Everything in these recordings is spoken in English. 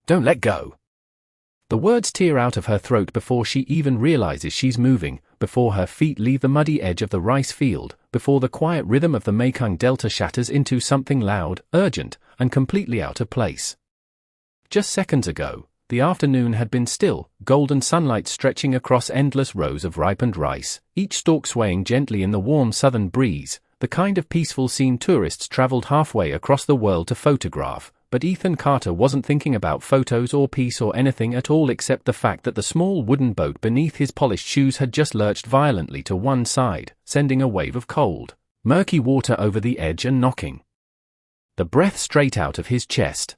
Don't let go. The words tear out of her throat before she even realizes she's moving, before her feet leave the muddy edge of the rice field, before the quiet rhythm of the Mekong Delta shatters into something loud, urgent, and completely out of place. Just seconds ago, the afternoon had been still, golden sunlight stretching across endless rows of ripened rice, each stalk swaying gently in the warm southern breeze, the kind of peaceful scene tourists traveled halfway across the world to photograph. But Ethan Carter wasn't thinking about photos or peace or anything at all except the fact that the small wooden boat beneath his polished shoes had just lurched violently to one side, sending a wave of cold, murky water over the edge and knocking the breath straight out of his chest.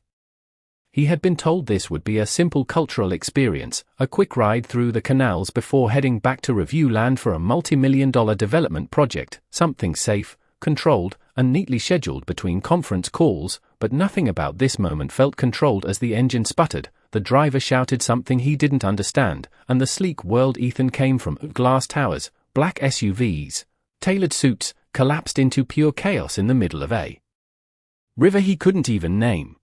He had been told this would be a simple cultural experience, a quick ride through the canals before heading back to review land for a multi-million-dollar development project, something safe, controlled, and neatly scheduled between conference calls, but nothing about this moment felt controlled as the engine sputtered, the driver shouted something he didn't understand, and the sleek world Ethan came from, glass towers, black SUVs, tailored suits, collapsed into pure chaos in the middle of a river he couldn't even name.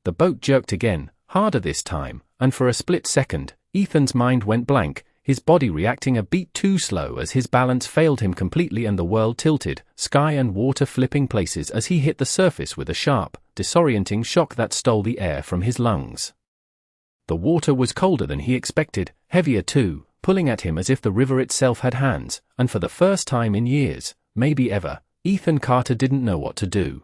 The boat jerked again, harder this time, and for a split second, Ethan's mind went blank, his body reacting a beat too slow as his balance failed him completely and the world tilted, sky and water flipping places as he hit the surface with a sharp, disorienting shock that stole the air from his lungs. The water was colder than he expected, heavier too, pulling at him as if the river itself had hands, and for the first time in years, maybe ever, Ethan Carter didn't know what to do.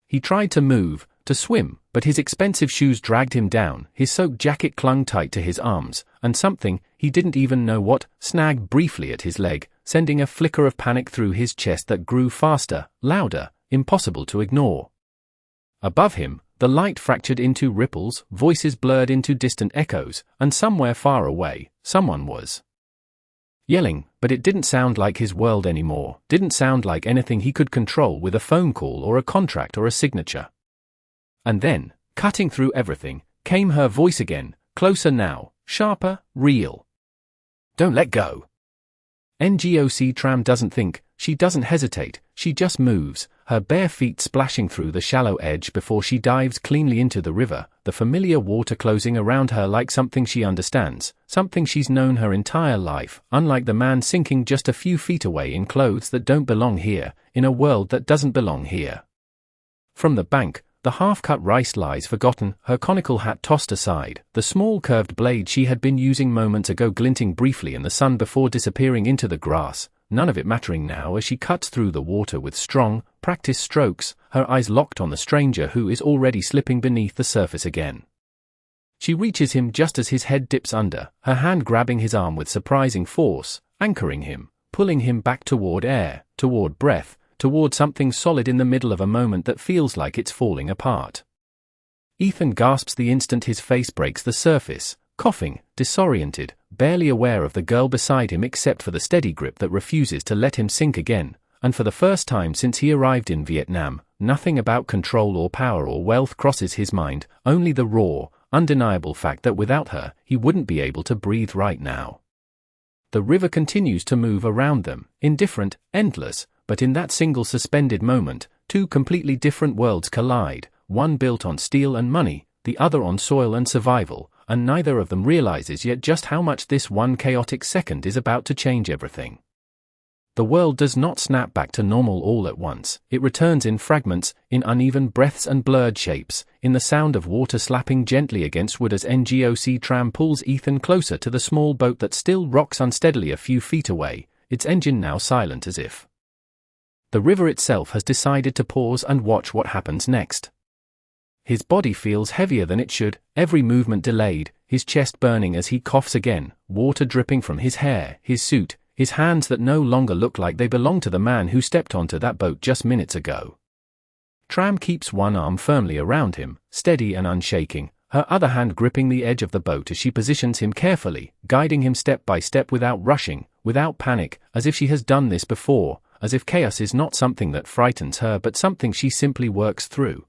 He tried to move, to swim, but his expensive shoes dragged him down, his soaked jacket clung tight to his arms, and something, he didn't even know what, snagged briefly at his leg, sending a flicker of panic through his chest that grew faster, louder, impossible to ignore. Above him, the light fractured into ripples, voices blurred into distant echoes, and somewhere far away, someone was yelling, but it didn't sound like his world anymore, didn't sound like anything he could control with a phone call or a contract or a signature. And then, cutting through everything, came her voice again, closer now, sharper, real. Don't let go. NGOC Tram doesn't think, she doesn't hesitate, she just moves, her bare feet splashing through the shallow edge before she dives cleanly into the river, the familiar water closing around her like something she understands, something she's known her entire life, unlike the man sinking just a few feet away in clothes that don't belong here, in a world that doesn't belong here. From the bank, the half-cut rice lies forgotten, her conical hat tossed aside, the small curved blade she had been using moments ago glinting briefly in the sun before disappearing into the grass, none of it mattering now as she cuts through the water with strong, practiced strokes, her eyes locked on the stranger who is already slipping beneath the surface again. She reaches him just as his head dips under, her hand grabbing his arm with surprising force, anchoring him, pulling him back toward air, toward breath, toward something solid in the middle of a moment that feels like it's falling apart. Ethan gasps the instant his face breaks the surface, coughing, disoriented, barely aware of the girl beside him except for the steady grip that refuses to let him sink again, and for the first time since he arrived in Vietnam, nothing about control or power or wealth crosses his mind, only the raw, undeniable fact that without her, he wouldn't be able to breathe right now. The river continues to move around them, indifferent, endless, but in that single suspended moment, two completely different worlds collide, one built on steel and money, the other on soil and survival, and neither of them realizes yet just how much this one chaotic second is about to change everything. The world does not snap back to normal all at once, it returns in fragments, in uneven breaths and blurred shapes, in the sound of water slapping gently against wood as NGOC Tram pulls Ethan closer to the small boat that still rocks unsteadily a few feet away, its engine now silent as if the river itself has decided to pause and watch what happens next. His body feels heavier than it should, every movement delayed, his chest burning as he coughs again, water dripping from his hair, his suit, his hands that no longer look like they belong to the man who stepped onto that boat just minutes ago. Tram keeps one arm firmly around him, steady and unshaking, her other hand gripping the edge of the boat as she positions him carefully, guiding him step by step without rushing, without panic, as if she has done this before, as if chaos is not something that frightens her but something she simply works through.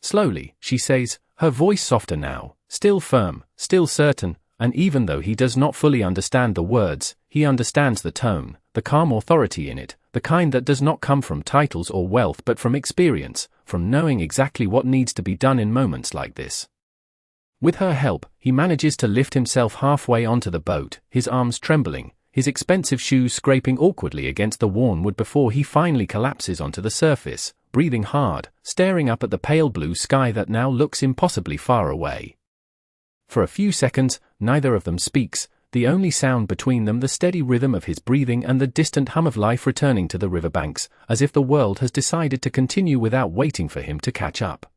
Slowly, she says, her voice softer now, still firm, still certain, and even though he does not fully understand the words, he understands the tone, the calm authority in it, the kind that does not come from titles or wealth but from experience, from knowing exactly what needs to be done in moments like this. With her help, he manages to lift himself halfway onto the boat, his arms trembling, his expensive shoes scraping awkwardly against the worn wood before he finally collapses onto the surface, breathing hard, staring up at the pale blue sky that now looks impossibly far away. For a few seconds, neither of them speaks, the only sound between them the steady rhythm of his breathing and the distant hum of life returning to the riverbanks, as if the world has decided to continue without waiting for him to catch up.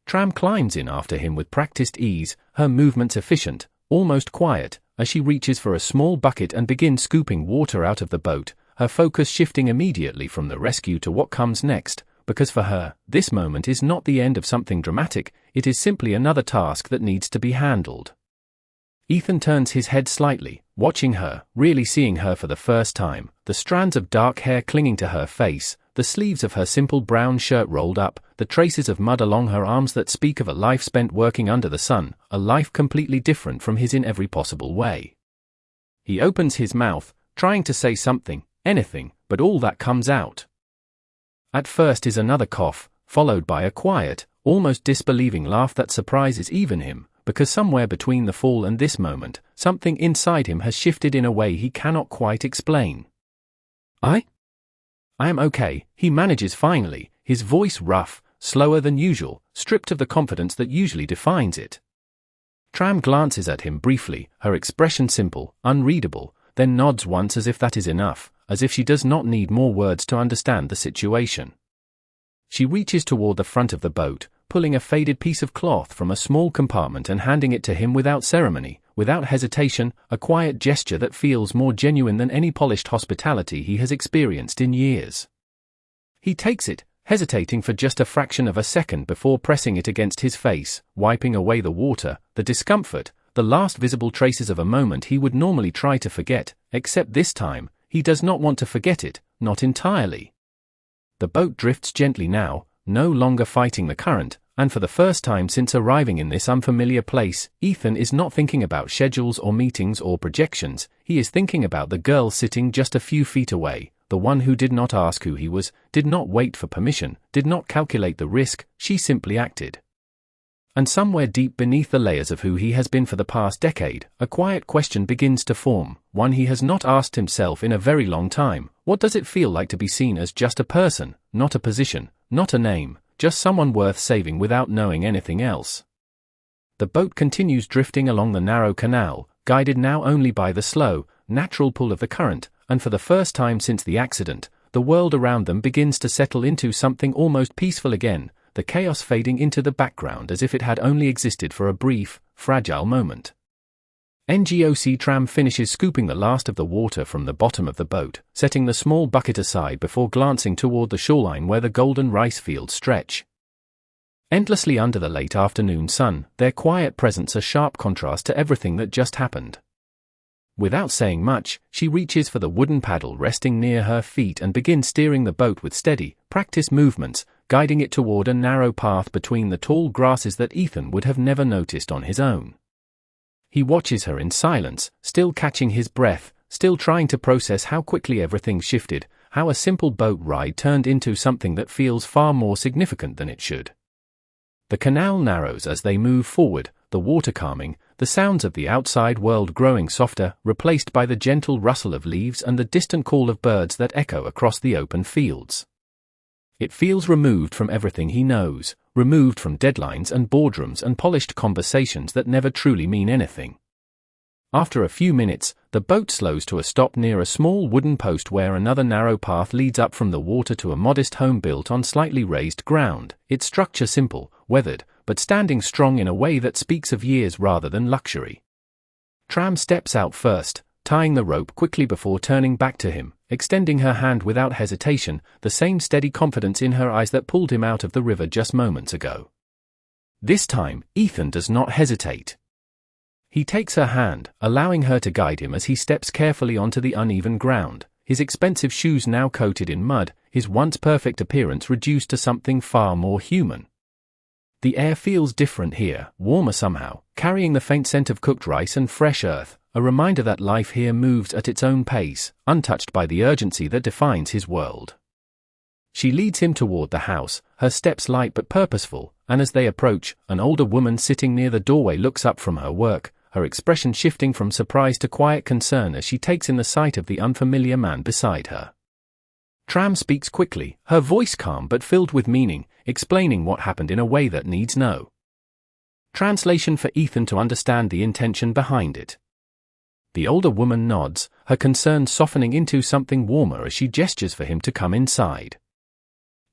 Tram climbs in after him with practiced ease, her movements efficient, almost quiet, as she reaches for a small bucket and begins scooping water out of the boat, her focus shifting immediately from the rescue to what comes next, because for her, this moment is not the end of something dramatic, it is simply another task that needs to be handled. Ethan turns his head slightly, watching her, really seeing her for the first time, the strands of dark hair clinging to her face, the sleeves of her simple brown shirt rolled up, the traces of mud along her arms that speak of a life spent working under the sun, a life completely different from his in every possible way. He opens his mouth, trying to say something, anything, but all that comes out at first is another cough, followed by a quiet, almost disbelieving laugh that surprises even him, because somewhere between the fall and this moment, something inside him has shifted in a way he cannot quite explain. I am okay, he manages finally, his voice rough, slower than usual, stripped of the confidence that usually defines it. Tram glances at him briefly, her expression simple, unreadable, then nods once as if that is enough, as if she does not need more words to understand the situation. She reaches toward the front of the boat, pulling a faded piece of cloth from a small compartment and handing it to him without ceremony, without hesitation, a quiet gesture that feels more genuine than any polished hospitality he has experienced in years. He takes it, hesitating for just a fraction of a second before pressing it against his face, wiping away the water, the discomfort, the last visible traces of a moment he would normally try to forget, except this time, he does not want to forget it, not entirely. The boat drifts gently now, no longer fighting the current, and for the first time since arriving in this unfamiliar place, Ethan is not thinking about schedules or meetings or projections, he is thinking about the girl sitting just a few feet away, the one who did not ask who he was, did not wait for permission, did not calculate the risk, she simply acted. And somewhere deep beneath the layers of who he has been for the past decade, a quiet question begins to form, one he has not asked himself in a very long time. What does it feel like to be seen as just a person, not a position, not a name, just someone worth saving without knowing anything else? The boat continues drifting along the narrow canal, guided now only by the slow, natural pull of the current, and for the first time since the accident, the world around them begins to settle into something almost peaceful again, the chaos fading into the background as if it had only existed for a brief, fragile moment. NGOC Tram finishes scooping the last of the water from the bottom of the boat, setting the small bucket aside before glancing toward the shoreline where the golden rice fields stretch. Endlessly under the late afternoon sun, their quiet presence a sharp contrast to everything that just happened. Without saying much, she reaches for the wooden paddle resting near her feet and begins steering the boat with steady, practiced movements, guiding it toward a narrow path between the tall grasses that Ethan would have never noticed on his own. He watches her in silence, still catching his breath, still trying to process how quickly everything shifted, how a simple boat ride turned into something that feels far more significant than it should. The canal narrows as they move forward, the water calming, the sounds of the outside world growing softer, replaced by the gentle rustle of leaves and the distant call of birds that echo across the open fields. It feels removed from everything he knows, removed from deadlines and boardrooms and polished conversations that never truly mean anything. After a few minutes, the boat slows to a stop near a small wooden post where another narrow path leads up from the water to a modest home built on slightly raised ground, its structure simple, weathered, but standing strong in a way that speaks of years rather than luxury. Tram steps out first, tying the rope quickly before turning back to him, extending her hand without hesitation, the same steady confidence in her eyes that pulled him out of the river just moments ago. This time, Ethan does not hesitate. He takes her hand, allowing her to guide him as he steps carefully onto the uneven ground, his expensive shoes now coated in mud, his once perfect appearance reduced to something far more human. The air feels different here, warmer somehow, carrying the faint scent of cooked rice and fresh earth, a reminder that life here moves at its own pace, untouched by the urgency that defines his world. She leads him toward the house, her steps light but purposeful, and as they approach, an older woman sitting near the doorway looks up from her work, her expression shifting from surprise to quiet concern as she takes in the sight of the unfamiliar man beside her. Tram speaks quickly, her voice calm but filled with meaning, explaining what happened in a way that needs no translation for Ethan to understand the intention behind it. The older woman nods, her concern softening into something warmer as she gestures for him to come inside.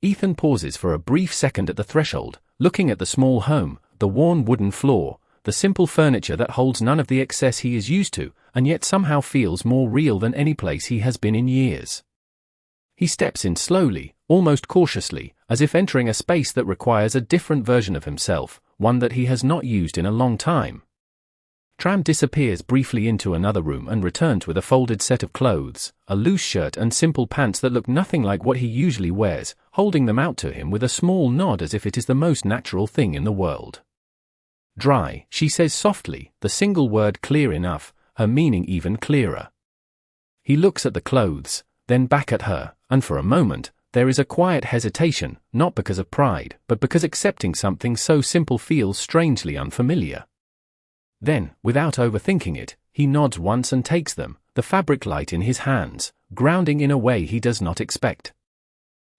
Ethan pauses for a brief second at the threshold, looking at the small home, the worn wooden floor, the simple furniture that holds none of the excess he is used to, and yet somehow feels more real than any place he has been in years. He steps in slowly, almost cautiously, as if entering a space that requires a different version of himself, one that he has not used in a long time. Tram disappears briefly into another room and returns with a folded set of clothes, a loose shirt and simple pants that look nothing like what he usually wears, holding them out to him with a small nod as if it is the most natural thing in the world. Dry, she says softly, the single word clear enough, her meaning even clearer. He looks at the clothes, then back at her, and for a moment, there is a quiet hesitation, not because of pride, but because accepting something so simple feels strangely unfamiliar. Then, without overthinking it, he nods once and takes them, the fabric light in his hands, grounding in a way he does not expect.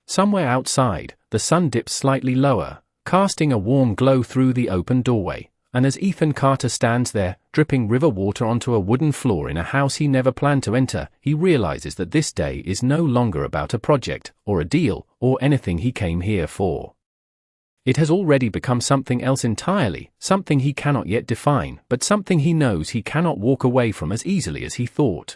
Somewhere outside, the sun dips slightly lower, casting a warm glow through the open doorway, and as Ethan Carter stands there, dripping river water onto a wooden floor in a house he never planned to enter, he realizes that this day is no longer about a project, or a deal, or anything he came here for. It has already become something else entirely, something he cannot yet define, but something he knows he cannot walk away from as easily as he thought.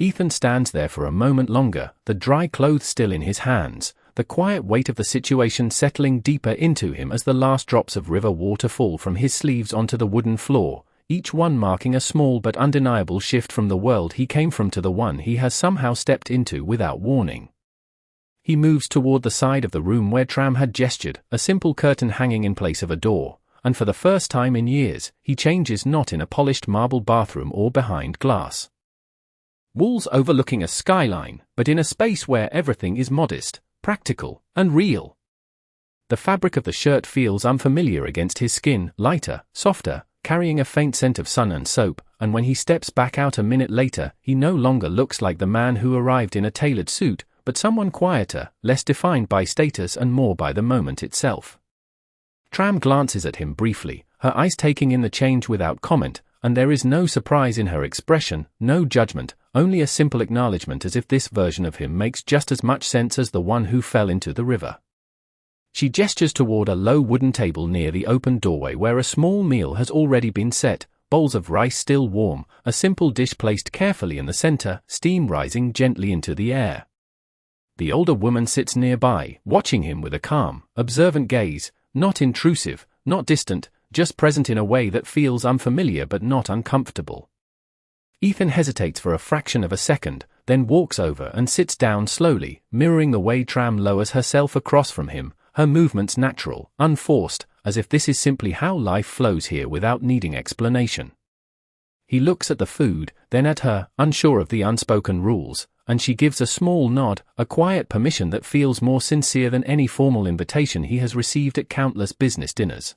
Ethan stands there for a moment longer, the dry clothes still in his hands, the quiet weight of the situation settling deeper into him as the last drops of river water fall from his sleeves onto the wooden floor, each one marking a small but undeniable shift from the world he came from to the one he has somehow stepped into without warning. He moves toward the side of the room where Tram had gestured, a simple curtain hanging in place of a door, and for the first time in years, he changes not in a polished marble bathroom or behind glass walls overlooking a skyline, but in a space where everything is modest, practical, and real. The fabric of the shirt feels unfamiliar against his skin, lighter, softer, carrying a faint scent of sun and soap, and when he steps back out a minute later, he no longer looks like the man who arrived in a tailored suit, but someone quieter, less defined by status and more by the moment itself. Tram glances at him briefly, her eyes taking in the change without comment, and there is no surprise in her expression, no judgment, only a simple acknowledgement as if this version of him makes just as much sense as the one who fell into the river. She gestures toward a low wooden table near the open doorway where a small meal has already been set, bowls of rice still warm, a simple dish placed carefully in the center, steam rising gently into the air. The older woman sits nearby, watching him with a calm, observant gaze, not intrusive, not distant, just present in a way that feels unfamiliar but not uncomfortable. Ethan hesitates for a fraction of a second, then walks over and sits down slowly, mirroring the way Tram lowers herself across from him, her movements natural, unforced, as if this is simply how life flows here without needing explanation. He looks at the food, then at her, unsure of the unspoken rules, and she gives a small nod, a quiet permission that feels more sincere than any formal invitation he has received at countless business dinners.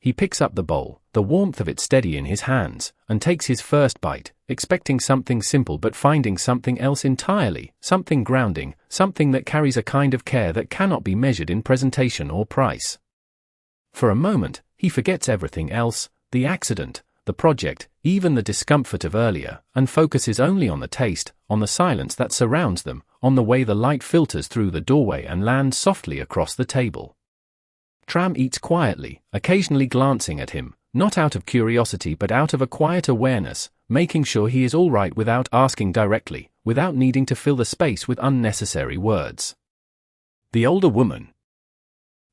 He picks up the bowl, the warmth of it steady in his hands, and takes his first bite, expecting something simple but finding something else entirely, something grounding, something that carries a kind of care that cannot be measured in presentation or price. For a moment, he forgets everything else, the accident, the project, even the discomfort of earlier, and focuses only on the taste, on the silence that surrounds them, on the way the light filters through the doorway and lands softly across the table. Tram eats quietly, occasionally glancing at him, not out of curiosity but out of a quiet awareness, making sure he is all right without asking directly, without needing to fill the space with unnecessary words. The older woman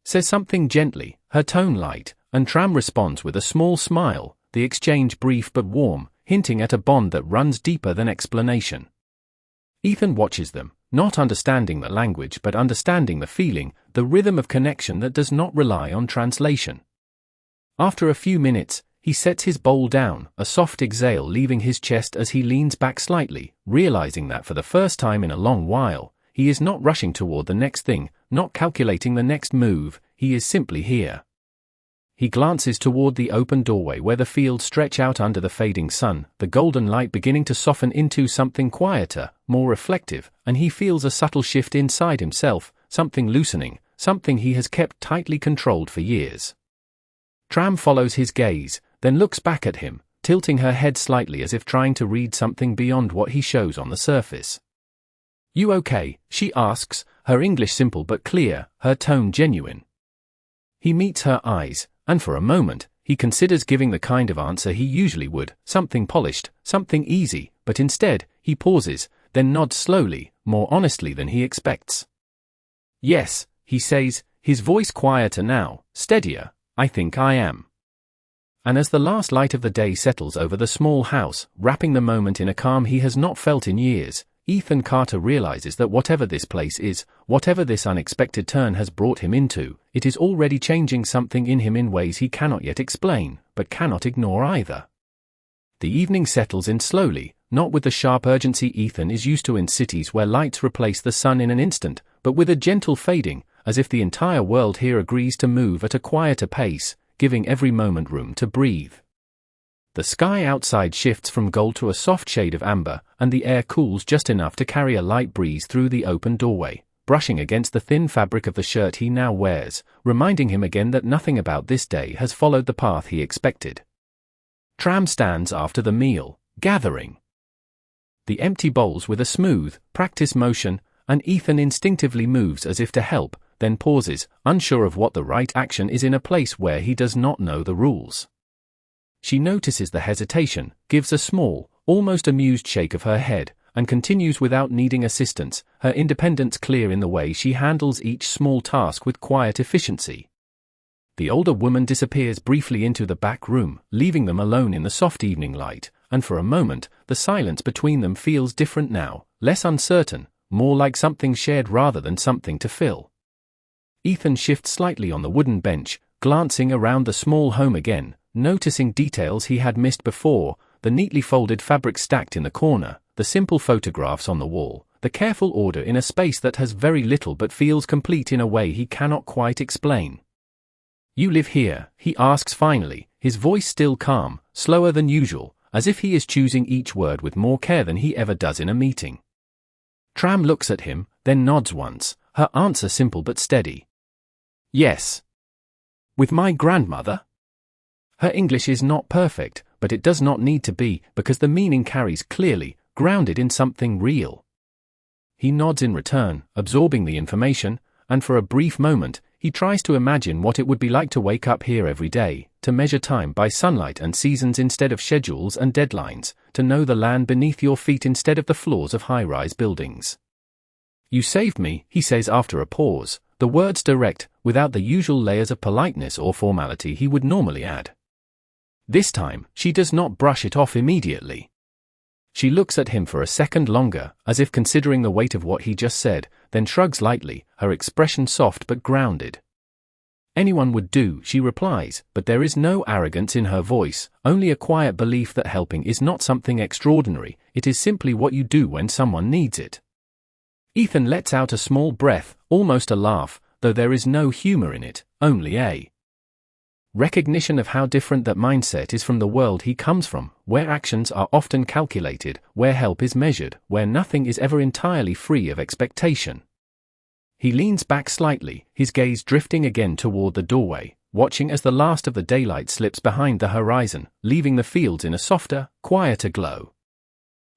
says something gently, her tone light, and Tram responds with a small smile, the exchange brief but warm, hinting at a bond that runs deeper than explanation. Ethan watches them, not understanding the language but understanding the feeling, the rhythm of connection that does not rely on translation. After a few minutes, he sets his bowl down, a soft exhale leaving his chest as he leans back slightly, realizing that for the first time in a long while, he is not rushing toward the next thing, not calculating the next move, he is simply here. He glances toward the open doorway where the fields stretch out under the fading sun, the golden light beginning to soften into something quieter, more reflective, and he feels a subtle shift inside himself, something loosening, something he has kept tightly controlled for years. Tram follows his gaze, then looks back at him, tilting her head slightly as if trying to read something beyond what he shows on the surface. "You okay?" she asks, her English simple but clear, her tone genuine. He meets her eyes, and for a moment, he considers giving the kind of answer he usually would, something polished, something easy, but instead, he pauses, then nods slowly, more honestly than he expects. "Yes," he says, his voice quieter now, steadier, "I think I am." And as the last light of the day settles over the small house, wrapping the moment in a calm he has not felt in years, Ethan Carter realizes that whatever this place is, whatever this unexpected turn has brought him into, it is already changing something in him in ways he cannot yet explain, but cannot ignore either. The evening settles in slowly, not with the sharp urgency Ethan is used to in cities where lights replace the sun in an instant, but with a gentle fading, as if the entire world here agrees to move at a quieter pace, giving every moment room to breathe. The sky outside shifts from gold to a soft shade of amber, and the air cools just enough to carry a light breeze through the open doorway, brushing against the thin fabric of the shirt he now wears, reminding him again that nothing about this day has followed the path he expected. Tram stands after the meal, gathering the empty bowls with a smooth, practiced motion, and Ethan instinctively moves as if to help, then pauses, unsure of what the right action is in a place where he does not know the rules. She notices the hesitation, gives a small, almost amused shake of her head, and continues without needing assistance, her independence clear in the way she handles each small task with quiet efficiency. The older woman disappears briefly into the back room, leaving them alone in the soft evening light, and for a moment, the silence between them feels different now, less uncertain, more like something shared rather than something to fill. Ethan shifts slightly on the wooden bench, glancing around the small home again, noticing details he had missed before, the neatly folded fabric stacked in the corner, the simple photographs on the wall, the careful order in a space that has very little but feels complete in a way he cannot quite explain. "You live here?" he asks finally, his voice still calm, slower than usual, as if he is choosing each word with more care than he ever does in a meeting. Tram looks at him, then nods once, her answer simple but steady. "Yes." "With my grandmother?" Her English is not perfect, but it does not need to be, because the meaning carries clearly, grounded in something real. He nods in return, absorbing the information, and for a brief moment, he tries to imagine what it would be like to wake up here every day, to measure time by sunlight and seasons instead of schedules and deadlines, to know the land beneath your feet instead of the floors of high-rise buildings. "You saved me," he says after a pause, the words direct, without the usual layers of politeness or formality he would normally add. This time, she does not brush it off immediately. She looks at him for a second longer, as if considering the weight of what he just said, then shrugs lightly, her expression soft but grounded. "Anyone would do," she replies, but there is no arrogance in her voice, only a quiet belief that helping is not something extraordinary, it is simply what you do when someone needs it. Ethan lets out a small breath, almost a laugh, though there is no humor in it, only a recognition of how different that mindset is from the world he comes from, where actions are often calculated, where help is measured, where nothing is ever entirely free of expectation. He leans back slightly, his gaze drifting again toward the doorway, watching as the last of the daylight slips behind the horizon, leaving the fields in a softer, quieter glow.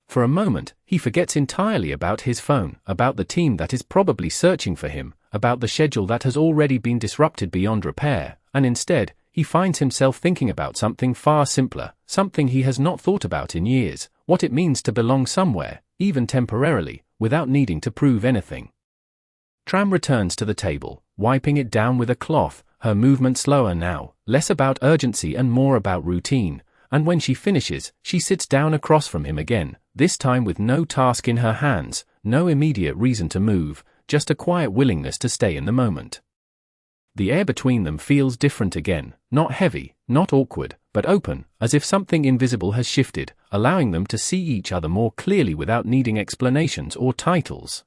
For a moment, he forgets entirely about his phone, about the team that is probably searching for him, about the schedule that has already been disrupted beyond repair, and instead, he finds himself thinking about something far simpler, something he has not thought about in years, what it means to belong somewhere, even temporarily, without needing to prove anything. Tram returns to the table, wiping it down with a cloth, her movement slower now, less about urgency and more about routine, and when she finishes, she sits down across from him again, this time with no task in her hands, no immediate reason to move, just a quiet willingness to stay in the moment. The air between them feels different again, not heavy, not awkward, but open, as if something invisible has shifted, allowing them to see each other more clearly without needing explanations or titles.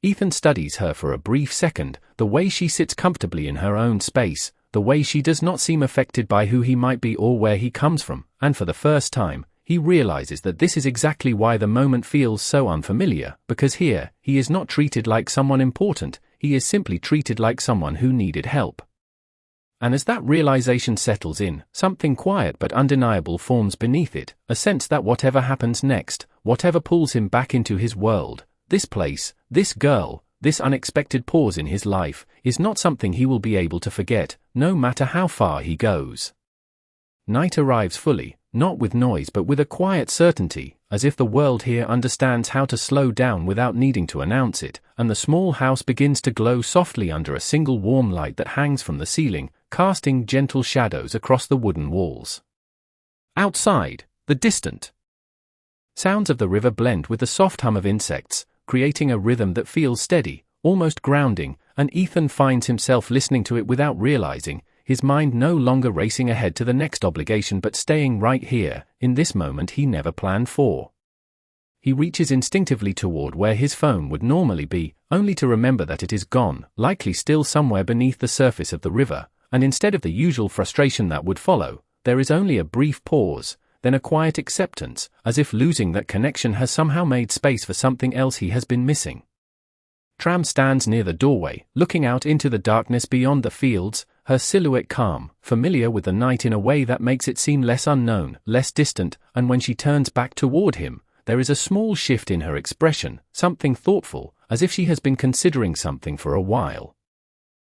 Ethan studies her for a brief second, the way she sits comfortably in her own space, the way she does not seem affected by who he might be or where he comes from, and for the first time, he realizes that this is exactly why the moment feels so unfamiliar, because here, he is not treated like someone important, he is simply treated like someone who needed help. And as that realization settles in, something quiet but undeniable forms beneath it, a sense that whatever happens next, whatever pulls him back into his world, this place, this girl, this unexpected pause in his life, is not something he will be able to forget, no matter how far he goes. Night arrives fully, not with noise but with a quiet certainty, as if the world here understands how to slow down without needing to announce it, and the small house begins to glow softly under a single warm light that hangs from the ceiling, casting gentle shadows across the wooden walls. Outside, the distant sounds of the river blend with the soft hum of insects, creating a rhythm that feels steady, almost grounding, and Ethan finds himself listening to it without realizing, his mind no longer racing ahead to the next obligation but staying right here, in this moment he never planned for. He reaches instinctively toward where his phone would normally be, only to remember that it is gone, likely still somewhere beneath the surface of the river, and instead of the usual frustration that would follow, there is only a brief pause, then a quiet acceptance, as if losing that connection has somehow made space for something else he has been missing. Tram stands near the doorway, looking out into the darkness beyond the fields, her silhouette calm, familiar with the night in a way that makes it seem less unknown, less distant, and when she turns back toward him, there is a small shift in her expression, something thoughtful, as if she has been considering something for a while.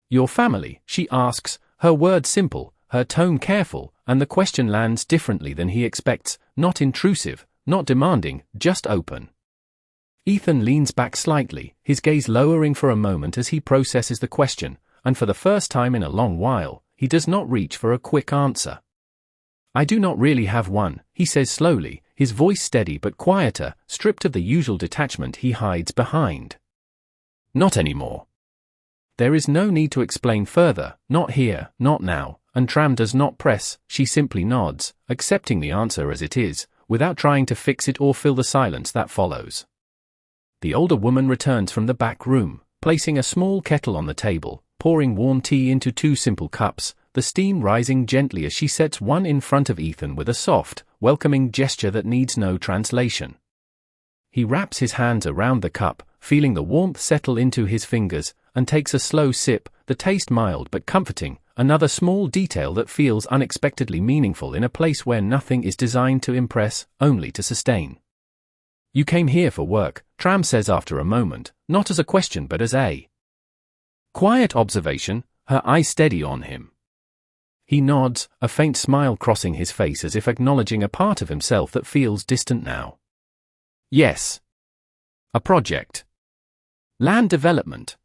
"Your family?" she asks, her words simple, her tone careful, and the question lands differently than he expects, not intrusive, not demanding, just open. Ethan leans back slightly, his gaze lowering for a moment as he processes the question, and for the first time in a long while, he does not reach for a quick answer. "I do not really have one," he says slowly, his voice steady but quieter, stripped of the usual detachment he hides behind. "Not anymore." There is no need to explain further, not here, not now, and Tram does not press, she simply nods, accepting the answer as it is, without trying to fix it or fill the silence that follows. The older woman returns from the back room, placing a small kettle on the table, pouring warm tea into 2 simple cups, the steam rising gently as she sets one in front of Ethan with a soft, welcoming gesture that needs no translation. He wraps his hands around the cup, feeling the warmth settle into his fingers, and takes a slow sip, the taste mild but comforting, another small detail that feels unexpectedly meaningful in a place where nothing is designed to impress, only to sustain. "You came here for work," Tram says after a moment, not as a question but as a quiet observation, her eyes steady on him. He nods, a faint smile crossing his face as if acknowledging a part of himself that feels distant now. "Yes." "A project." "Land development."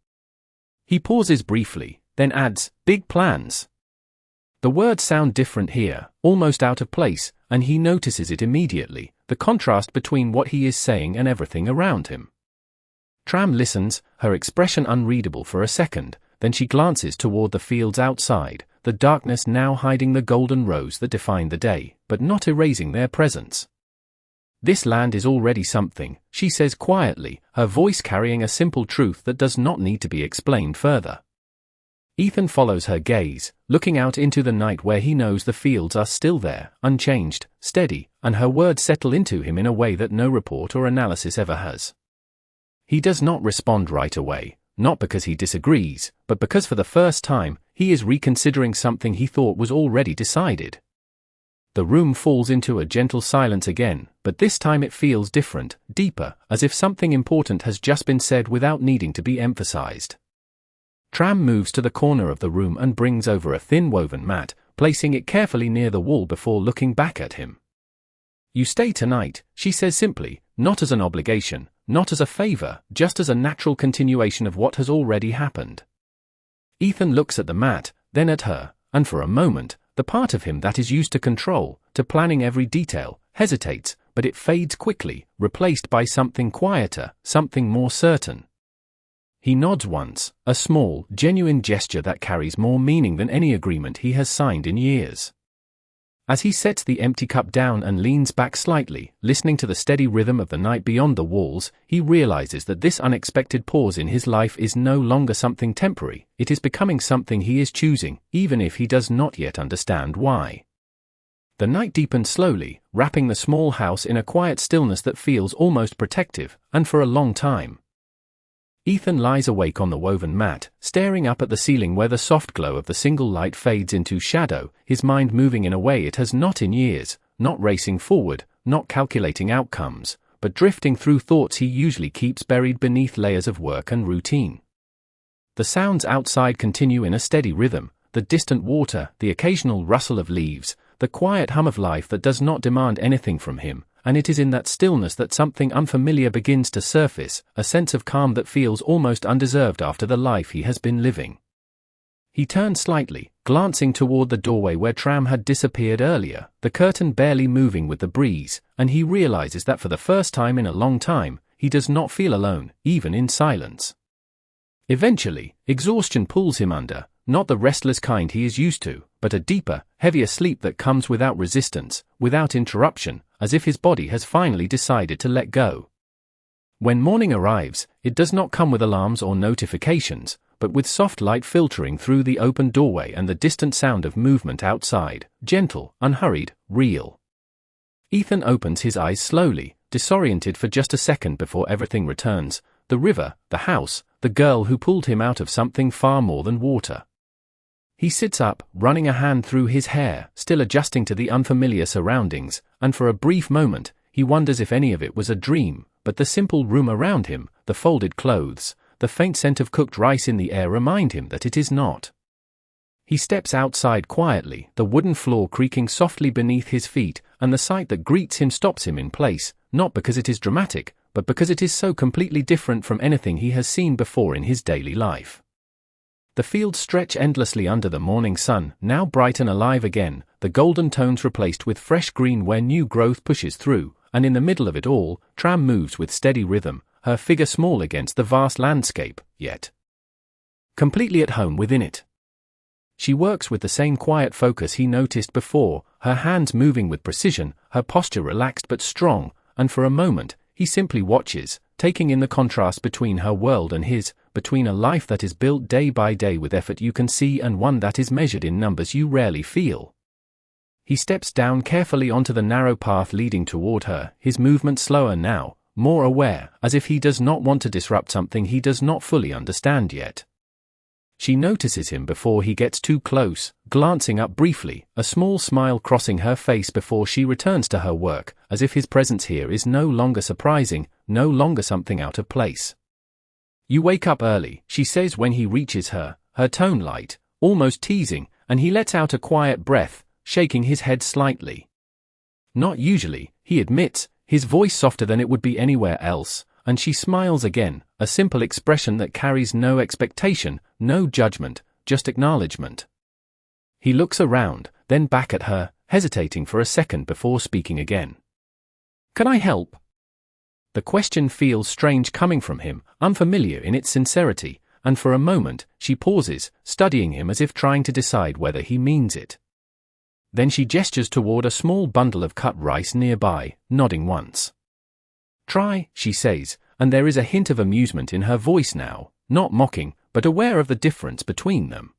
He pauses briefly, then adds, "Big plans." The words sound different here, almost out of place, and he notices it immediately, the contrast between what he is saying and everything around him. Tram listens, her expression unreadable for a second, then she glances toward the fields outside, the darkness now hiding the golden rows that define the day, but not erasing their presence. "This land is already something," she says quietly, her voice carrying a simple truth that does not need to be explained further. Ethan follows her gaze, looking out into the night where he knows the fields are still there, unchanged, steady, and her words settle into him in a way that no report or analysis ever has. He does not respond right away, not because he disagrees, but because for the first time, he is reconsidering something he thought was already decided. The room falls into a gentle silence again, but this time it feels different, deeper, as if something important has just been said without needing to be emphasized. Tram moves to the corner of the room and brings over a thin woven mat, placing it carefully near the wall before looking back at him. "You stay tonight," she says simply, not as an obligation, not as a favor, just as a natural continuation of what has already happened. Ethan looks at the mat, then at her, and for a moment, the part of him that is used to control, to planning every detail, hesitates, but it fades quickly, replaced by something quieter, something more certain. He nods once, a small, genuine gesture that carries more meaning than any agreement he has signed in years. As he sets the empty cup down and leans back slightly, listening to the steady rhythm of the night beyond the walls, he realizes that this unexpected pause in his life is no longer something temporary, it is becoming something he is choosing, even if he does not yet understand why. The night deepens slowly, wrapping the small house in a quiet stillness that feels almost protective, and for a long time. Ethan lies awake on the woven mat, staring up at the ceiling where the soft glow of the single light fades into shadow, his mind moving in a way it has not in years, not racing forward, not calculating outcomes, but drifting through thoughts he usually keeps buried beneath layers of work and routine. The sounds outside continue in a steady rhythm, the distant water, the occasional rustle of leaves, the quiet hum of life that does not demand anything from him, and it is in that stillness that something unfamiliar begins to surface, a sense of calm that feels almost undeserved after the life he has been living. He turns slightly, glancing toward the doorway where Tram had disappeared earlier, the curtain barely moving with the breeze, and he realizes that for the first time in a long time, he does not feel alone, even in silence. Eventually, exhaustion pulls him under, not the restless kind he is used to, but a deeper, heavier sleep that comes without resistance, without interruption, as if his body has finally decided to let go. When morning arrives, it does not come with alarms or notifications, but with soft light filtering through the open doorway and the distant sound of movement outside, gentle, unhurried, real. Ethan opens his eyes slowly, disoriented for just a second before everything returns, the river, the house, the girl who pulled him out of something far more than water. He sits up, running a hand through his hair, still adjusting to the unfamiliar surroundings, and for a brief moment, he wonders if any of it was a dream, but the simple room around him, the folded clothes, the faint scent of cooked rice in the air remind him that it is not. He steps outside quietly, the wooden floor creaking softly beneath his feet, and the sight that greets him stops him in place, not because it is dramatic, but because it is so completely different from anything he has seen before in his daily life. The fields stretch endlessly under the morning sun, now bright and alive again, the golden tones replaced with fresh green where new growth pushes through, and in the middle of it all, Tram moves with steady rhythm, her figure small against the vast landscape, yet completely at home within it. She works with the same quiet focus he noticed before, her hands moving with precision, her posture relaxed but strong, and for a moment, he simply watches, taking in the contrast between her world and his, between a life that is built day by day with effort you can see and one that is measured in numbers you rarely feel. He steps down carefully onto the narrow path leading toward her, his movement slower now, more aware, as if he does not want to disrupt something he does not fully understand yet. She notices him before he gets too close, glancing up briefly, a small smile crossing her face before she returns to her work, as if his presence here is no longer surprising, no longer something out of place. "You wake up early," she says when he reaches her, her tone light, almost teasing, and he lets out a quiet breath, shaking his head slightly. "Not usually," he admits, his voice softer than it would be anywhere else, and she smiles again, a simple expression that carries no expectation, no judgment, just acknowledgement. He looks around, then back at her, hesitating for a second before speaking again. "Can I help?" The question feels strange coming from him, unfamiliar in its sincerity, and for a moment, she pauses, studying him as if trying to decide whether he means it. Then she gestures toward a small bundle of cut rice nearby, nodding once. "Try," she says, and there is a hint of amusement in her voice now, not mocking, but aware of the difference between them.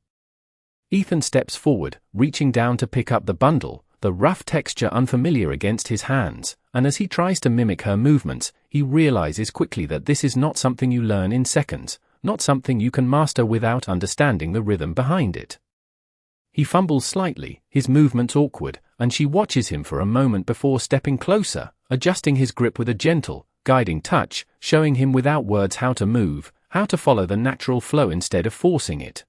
Ethan steps forward, reaching down to pick up the bundle, the rough texture unfamiliar against his hands, and as he tries to mimic her movements, he realizes quickly that this is not something you learn in seconds, not something you can master without understanding the rhythm behind it. He fumbles slightly, his movements awkward, and she watches him for a moment before stepping closer, adjusting his grip with a gentle, guiding touch, showing him without words how to move, how to follow the natural flow instead of forcing it.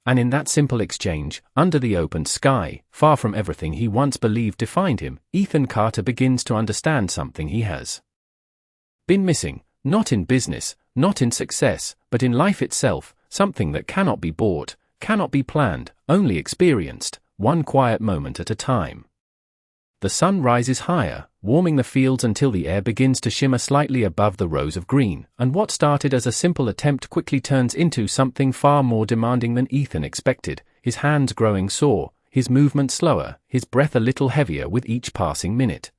And in that simple exchange, under the open sky, far from everything he once believed defined him, Ethan Carter begins to understand something he has been missing, not in business, not in success, but in life itself, something that cannot be bought, cannot be planned, only experienced, one quiet moment at a time. The sun rises higher, warming the fields until the air begins to shimmer slightly above the rows of green, and what started as a simple attempt quickly turns into something far more demanding than Ethan expected, his hands growing sore, his movement slower, his breath a little heavier with each passing minute.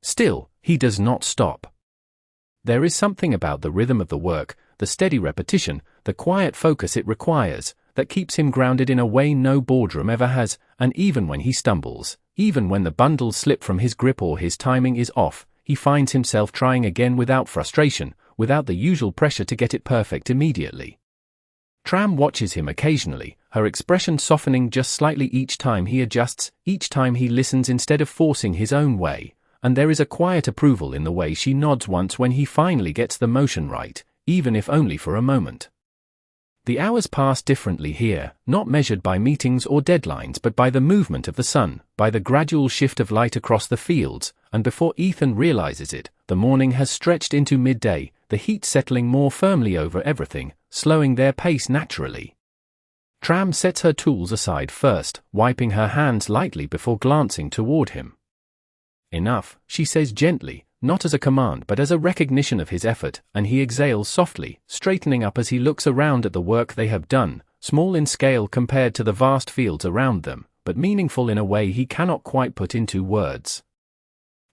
Still, he does not stop. There is something about the rhythm of the work, the steady repetition, the quiet focus it requires, that keeps him grounded in a way no boardroom ever has, and even when he stumbles, even when the bundles slip from his grip or his timing is off, he finds himself trying again without frustration, without the usual pressure to get it perfect immediately. Tram watches him occasionally, her expression softening just slightly each time he adjusts, each time he listens instead of forcing his own way, and there is a quiet approval in the way she nods once when he finally gets the motion right, even if only for a moment. The hours pass differently here, not measured by meetings or deadlines but by the movement of the sun, by the gradual shift of light across the fields, and before Ethan realizes it, the morning has stretched into midday, the heat settling more firmly over everything, slowing their pace naturally. Tram sets her tools aside first, wiping her hands lightly before glancing toward him. "Enough," she says gently, not as a command but as a recognition of his effort, and he exhales softly, straightening up as he looks around at the work they have done, small in scale compared to the vast fields around them, but meaningful in a way he cannot quite put into words.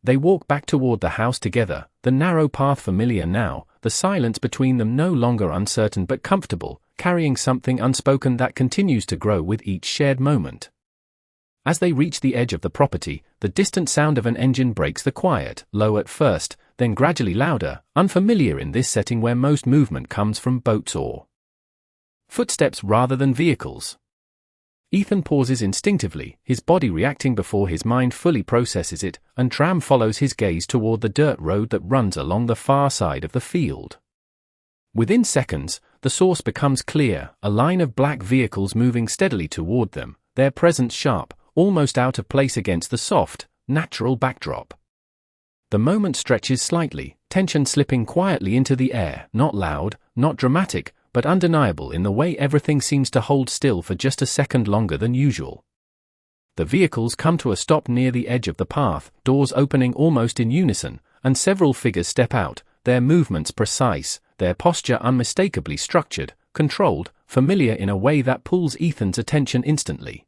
They walk back toward the house together, the narrow path familiar now, the silence between them no longer uncertain but comfortable, carrying something unspoken that continues to grow with each shared moment. As they reach the edge of the property, the distant sound of an engine breaks the quiet, low at first, then gradually louder, unfamiliar in this setting where most movement comes from boats or footsteps rather than vehicles. Ethan pauses instinctively, his body reacting before his mind fully processes it, and Tram follows his gaze toward the dirt road that runs along the far side of the field. Within seconds, the source becomes clear, a line of black vehicles moving steadily toward them, their presence sharp, almost out of place against the soft, natural backdrop. The moment stretches slightly, tension slipping quietly into the air, not loud, not dramatic, but undeniable in the way everything seems to hold still for just a second longer than usual. The vehicles come to a stop near the edge of the path, doors opening almost in unison, and several figures step out, their movements precise, their posture unmistakably structured, controlled, familiar in a way that pulls Ethan's attention instantly.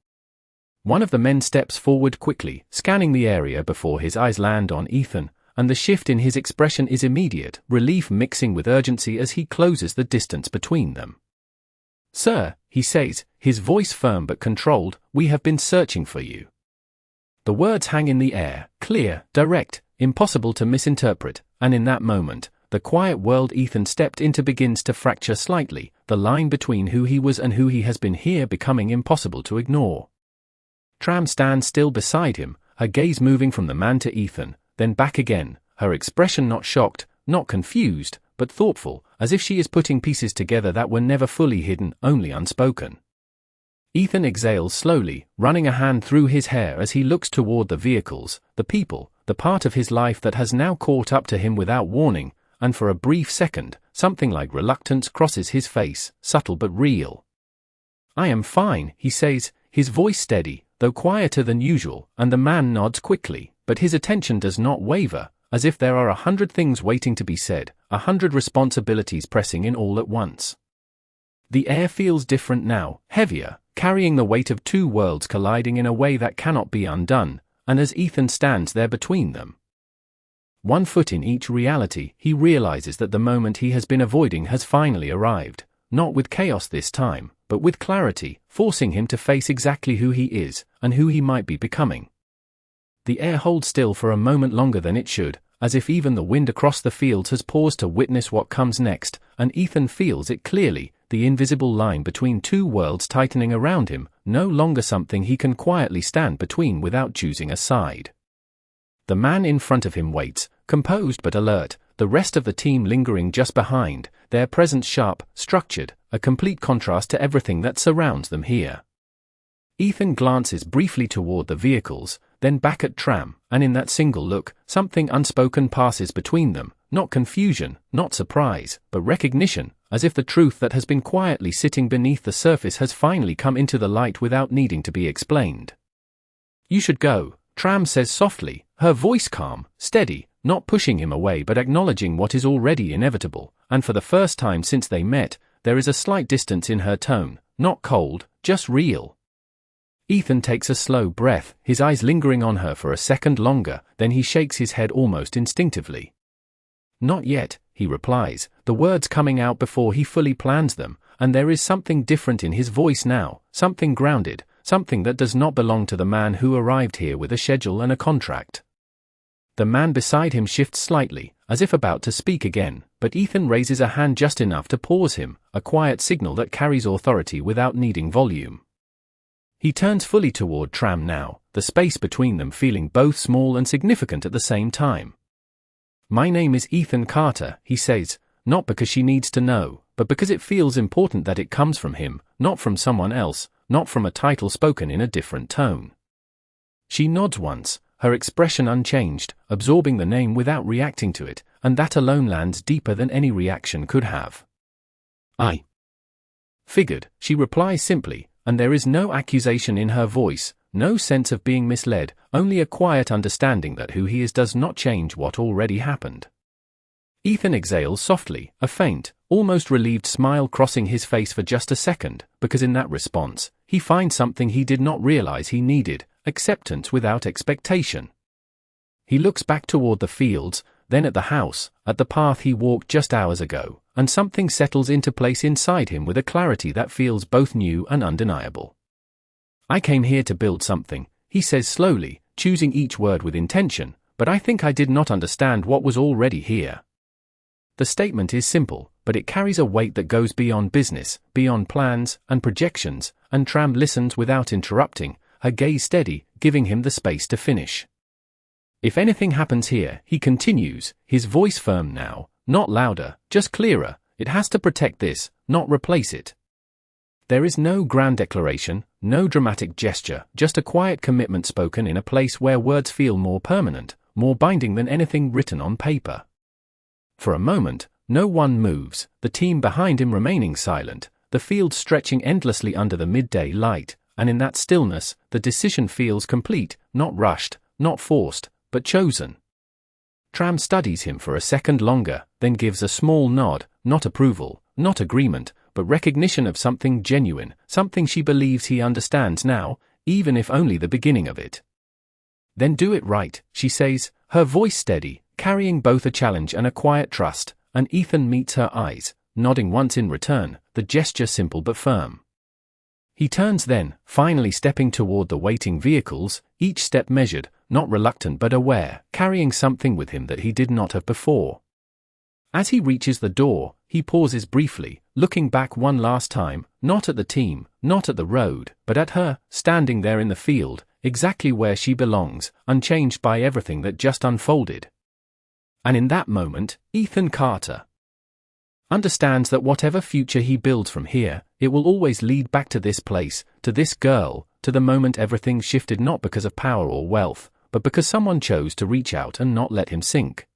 One of the men steps forward quickly, scanning the area before his eyes land on Ethan, and the shift in his expression is immediate, relief mixing with urgency as he closes the distance between them. "Sir," he says, his voice firm but controlled, "we have been searching for you." The words hang in the air, clear, direct, impossible to misinterpret, and in that moment, the quiet world Ethan stepped into begins to fracture slightly, the line between who he was and who he has been here becoming impossible to ignore. Tram stands still beside him, her gaze moving from the man to Ethan, then back again, her expression not shocked, not confused, but thoughtful, as if she is putting pieces together that were never fully hidden, only unspoken. Ethan exhales slowly, running a hand through his hair as he looks toward the vehicles, the people, the part of his life that has now caught up to him without warning, and for a brief second, something like reluctance crosses his face, subtle but real. "I am fine," he says, his voice steady, though quieter than usual, and the man nods quickly, but his attention does not waver, as if there are 100 things waiting to be said, 100 responsibilities pressing in all at once. The air feels different now, heavier, carrying the weight of two worlds colliding in a way that cannot be undone, and as Ethan stands there between them, one foot in each reality, he realizes that the moment he has been avoiding has finally arrived, not with chaos this time, but with clarity, forcing him to face exactly who he is, and who he might be becoming. The air holds still for a moment longer than it should, as if even the wind across the fields has paused to witness what comes next, and Ethan feels it clearly, the invisible line between two worlds tightening around him, no longer something he can quietly stand between without choosing a side. The man in front of him waits, composed but alert, the rest of the team lingering just behind, their presence sharp, structured, a complete contrast to everything that surrounds them here. Ethan glances briefly toward the vehicles, then back at Tram, and in that single look, something unspoken passes between them, not confusion, not surprise, but recognition, as if the truth that has been quietly sitting beneath the surface has finally come into the light without needing to be explained. "You should go," Tram says softly, her voice calm, steady, not pushing him away but acknowledging what is already inevitable, and for the first time since they met, there is a slight distance in her tone, not cold, just real. Ethan takes a slow breath, his eyes lingering on her for a second longer, then he shakes his head almost instinctively. "Not yet," he replies, the words coming out before he fully plans them, and there is something different in his voice now, something grounded, something that does not belong to the man who arrived here with a schedule and a contract. The man beside him shifts slightly, as if about to speak again, but Ethan raises a hand just enough to pause him, a quiet signal that carries authority without needing volume. He turns fully toward Tram now, the space between them feeling both small and significant at the same time. "My name is Ethan Carter," he says, not because she needs to know, but because it feels important that it comes from him, not from someone else, not from a title spoken in a different tone. She nods once, her expression unchanged, absorbing the name without reacting to it, and that alone lands deeper than any reaction could have. "I figured," she replies simply, and there is no accusation in her voice, no sense of being misled, only a quiet understanding that who he is does not change what already happened. Ethan exhales softly, a faint, almost relieved smile crossing his face for just a second, because in that response, he finds something he did not realize he needed, acceptance without expectation. He looks back toward the fields, then at the house, at the path he walked just hours ago, and something settles into place inside him with a clarity that feels both new and undeniable. "I came here to build something," he says slowly, choosing each word with intention, "but I think I did not understand what was already here." The statement is simple, but it carries a weight that goes beyond business, beyond plans and projections, and Tram listens without interrupting, her gaze steady, giving him the space to finish. "If anything happens here," he continues, his voice firm now, not louder, just clearer, "it has to protect this, not replace it." There is no grand declaration, no dramatic gesture, just a quiet commitment spoken in a place where words feel more permanent, more binding than anything written on paper. For a moment, no one moves, the team behind him remaining silent, the field stretching endlessly under the midday light, and in that stillness, the decision feels complete, not rushed, not forced, but chosen. Tram studies him for a second longer, then gives a small nod, not approval, not agreement, but recognition of something genuine, something she believes he understands now, even if only the beginning of it. "Then do it right," she says, her voice steady, carrying both a challenge and a quiet trust, and Ethan meets her eyes, nodding once in return, the gesture simple but firm. He turns then, finally stepping toward the waiting vehicles, each step measured, not reluctant but aware, carrying something with him that he did not have before. As he reaches the door, he pauses briefly, looking back one last time, not at the team, not at the road, but at her, standing there in the field, exactly where she belongs, unchanged by everything that just unfolded. And in that moment, Ethan Carter understands that whatever future he builds from here, it will always lead back to this place, to this girl, to the moment everything shifted not because of power or wealth, but because someone chose to reach out and not let him sink.